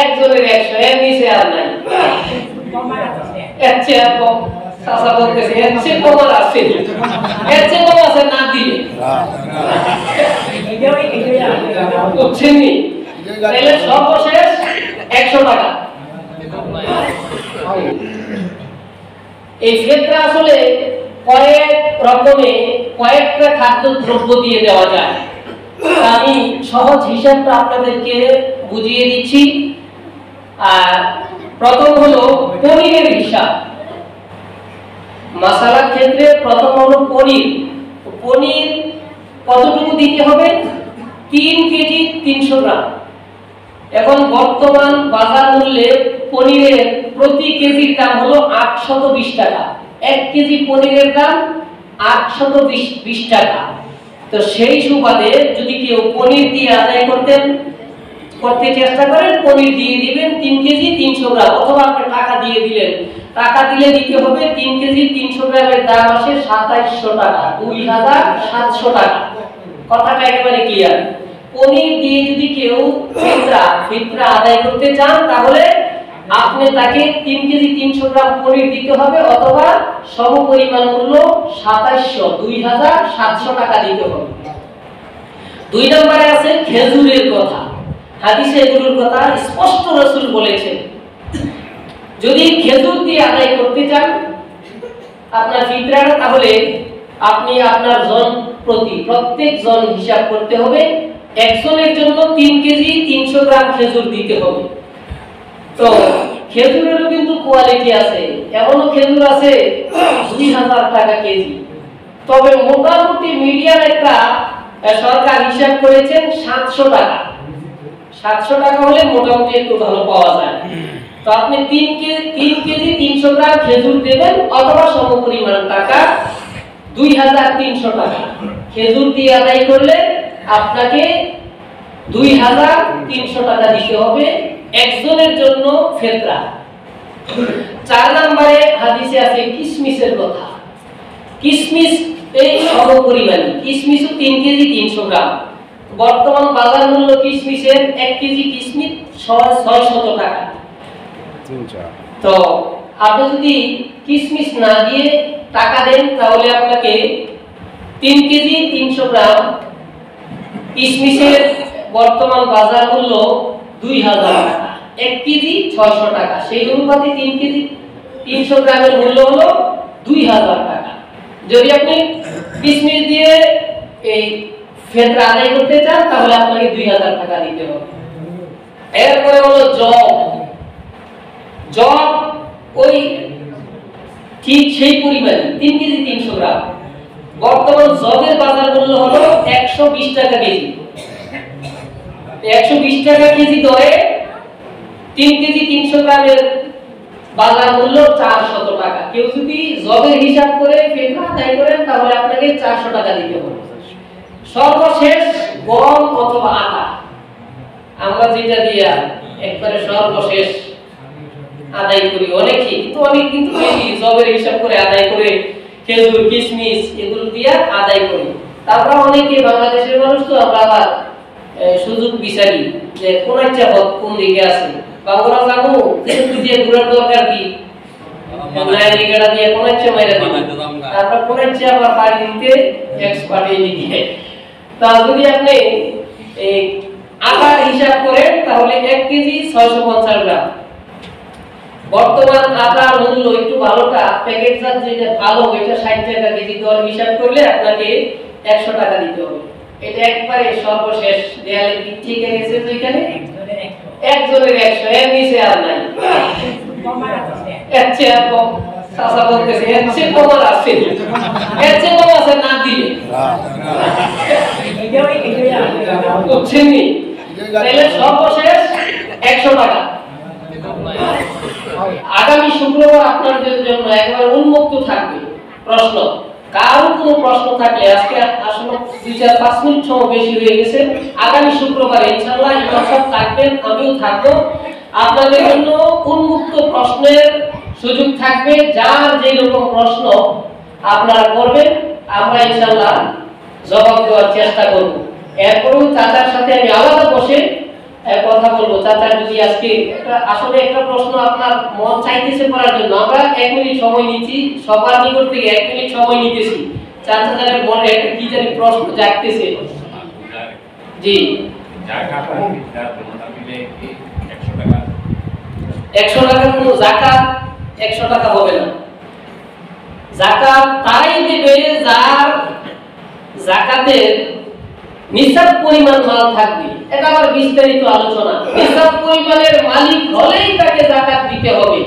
একজনের 100 এর নিচে আর নাই। এর চেয়ে কম চাচা বলতেছে এর চেয়ে কম আর আছে, এর চেয়ে কম আছে না দিলে বুঝছেন নি? তাহলে সর্বশেষ 100 টাকা। এই ক্ষেত্রে আসলে কয়েক রকমে কয়েকটা খাদ্য দ্রব্য দিয়ে দেওয়া যায়। আমি সহজ হিসাবটা আপনাদেরকে বুঝিয়ে দিচ্ছি। আর প্রথম হলো পনিরের হিসাব। মশলার ক্ষেত্রে প্রথম হলো পনির। পনির কতটুকু দিতে হবে? 3 কেজি 300 গ্রাম। এখন বর্তমান বাজার মূল্যে পনিরের প্রতি কেজির দাম হলো 820 টাকা। 1 কেজি পনিরের দাম 820 টাকা। তো সেই সুবাদে যদি কেউ পনির দিয়ে আদায় করতে চেষ্টা করেন, পনির দিয়ে দিবেন 3 কেজি 300 গ্রাম, অথবা আপনি টাকা দিয়ে দিলেন। টাকা দিলে দিতে হবে 3 কেজি 300 গ্রামের দাম আসে 2700 টাকা, 2700 টাকা। কথাটা একেবারে ক্লিয়ার। পনির দিয়ে যদি কেউ ফিতরা আদায় করতে চান, তাহলে আপনি তাকে 3 কেজি 300 গ্রাম পনির দিতে হবে, অথবা সমপরিমাণ মূল্য 2700 টাকা দিতে হবে। 2 নম্বরে আছে খেজুরের কথা। হাদিসে এগুলোর কথা স্পষ্ট রাসূল বলেছেন, যদি খেজুর দিয়ে আদায় করতে চান আপনার ফিতরাটা, তাহলে আপনি আপনার জন প্রতি প্রত্যেক জন হিসাব করতে হবে। একজনের জন্য 3 কেজি 300 গ্রাম খেজুর দিতে হবে। তো খেজুরেরও কিন্তু কোয়ালিটি আছে, এমনও খেজুর আছে 2000 টাকা কেজি। তবে মোটামুটি মিডিয়াম একটা সরকার হিসাব করেছেন 700 টাকা। 700 টাকা হলে মোটামুটি একটু ভালো পাওয়া যায়। তো আপনি 3 কেজি 300 গ্রাম খেজুর দেবেন, অথবা সমপরিমাণ টাকা 2300 টাকা খেজুর দিয়ে আদায় করলে আপনাকে 2300 টাকা দিতে হবে একজনের জন্য ফিতরা। 4 নম্বরে হাদিসে আছে কিশমিশের কথা। কিশমিশ এই সমপরিমাণী, কিশমিশও 3 কেজি 300 গ্রাম। বর্তমান বাজার মূল্য কিশমিশের 1 কেজি কিশমিশ 600 টাকা। তো আপনি যদি কিশমিশ না দিয়ে টাকা দেন, তাহলে আপনাকে 3 কেজি 300 গ্রাম কিশমিশের বর্তমান বাজার মূল্য 2000 টাকা, 1 কেজি 600 টাকা। সেই অনুপাতে 3 কেজি 300 গ্রামের মূল্য হলো 2000 টাকা। যদি আপনি কিশমিশ দিয়ে এই ফিতরা আদায় করতে চান, তাহলে আপনাকে 2000 টাকা দিতে হবে। এরপরে হলো জব ওই ঠিক সেই পরিমাণে 3 কেজি 300 গ্রাম। বর্তমান জবের বাজার মূল্য হলো 120 টাকা কেজি। 120 টাকা কেজি দরে 3 কেজি 300 গ্রামের বাজার মূল্য 400 টাকা। কেউ যদি জবের হিসাব করে ফিতরা আদায় করেন, তাহলে আপনাকে 400 টাকা দিতে হবে। সর্বশেষ গম অথবা আটা। আমরা যেটা দিয়া একবারে সর্বশেষ আদায় করি অনেকে, অনেক কিন্তু বেশি জবের হিসাব করে আদায় করে, খেজুর কিশমিশ এগুলো দিয়ে আদায় করি। তারপর অনেকে বাংলাদেশের মানুষ তো আমরা আবার সুযোগ বিচারি যে কোন একটা পথ কোন দিকে আছে, বাংলা যাবো কিন্তু দিয়ে ঘোরার দরকার কি, নাইরিগাড়া দিয়ে কোন একটা মাইরা দিই, তারপর কোন একটা আবার বাড়ি দিতে এক্সপার্ট এই দিকে। তা যদি আপনি এই আটার হিসাব করেন, তাহলে 1 কেজি 650 গ্রাম। বর্তমান আটার মূল্য একটু ভালোটা প্যাকেটজাত যেটা ভালো, এটা 60 টাকা কেজি দর হিসাব করলে আপনাকে 100 টাকা দিতে হবে। এটা একবারে সর্বশেষ দেয়ালে ঠিক গেছে। তো এখানে একজনের 100 এর নিচে আর নাই। এর চেয়ে কম চাচা বলতেছে এর চেয়ে কম আর আছে, এর চেয়ে কম আছে না দিলে বুঝছেন নি? তাহলে সর্বশেষ 100 টাকা। আগামী শুক্রবার আপনাদের জন্য একবার উন্মুক্ত থাকবে প্রশ্ন। কারো কোনো প্রশ্ন থাকলে, আজকে আসলে 2-4-5 মিনিট সময় বেশি হয়ে গেছে, আগামী শুক্রবার ইনশাআল্লাহ ইমাম সাহেব থাকবেন, আমিও থাকবো। আপনাদের জন্য উন্মুক্ত প্রশ্নের সুযোগ থাকবে। যার যে রকম প্রশ্ন আপনারা করবেন, আমরা ইনশাআল্লাহ জবাব দেওয়ার চেষ্টা করব। এরপরও চাচার সাথে আমি আলাদা বসে এক কথা বলবো চাচা, যদি আজকে আসলে একটা প্রশ্ন আপনার মন চাইতেছে করার জন্য, আমরা 1 মিনিট সময় নিচ্ছি, সবার নিকট থেকে 1 মিনিট সময় নিতেছি। চাচা যারা বলে একটা কি জানি প্রশ্ন জাগতেছে। জি, জাকাত আর ফিতরা দুটোটা মিলে কি 100 টাকা? 100 টাকার কোনো যাকাত 100 টাকা হবে না। যাকাত তাই দেবে যার যাকাতের নিসাব পরিমাণ মাল থাকবে। এটা আবার বিস্তারিত আলোচনা। নিসাব পরিমাণের মালিক হলেই তাকে যাকাত দিতে হবে।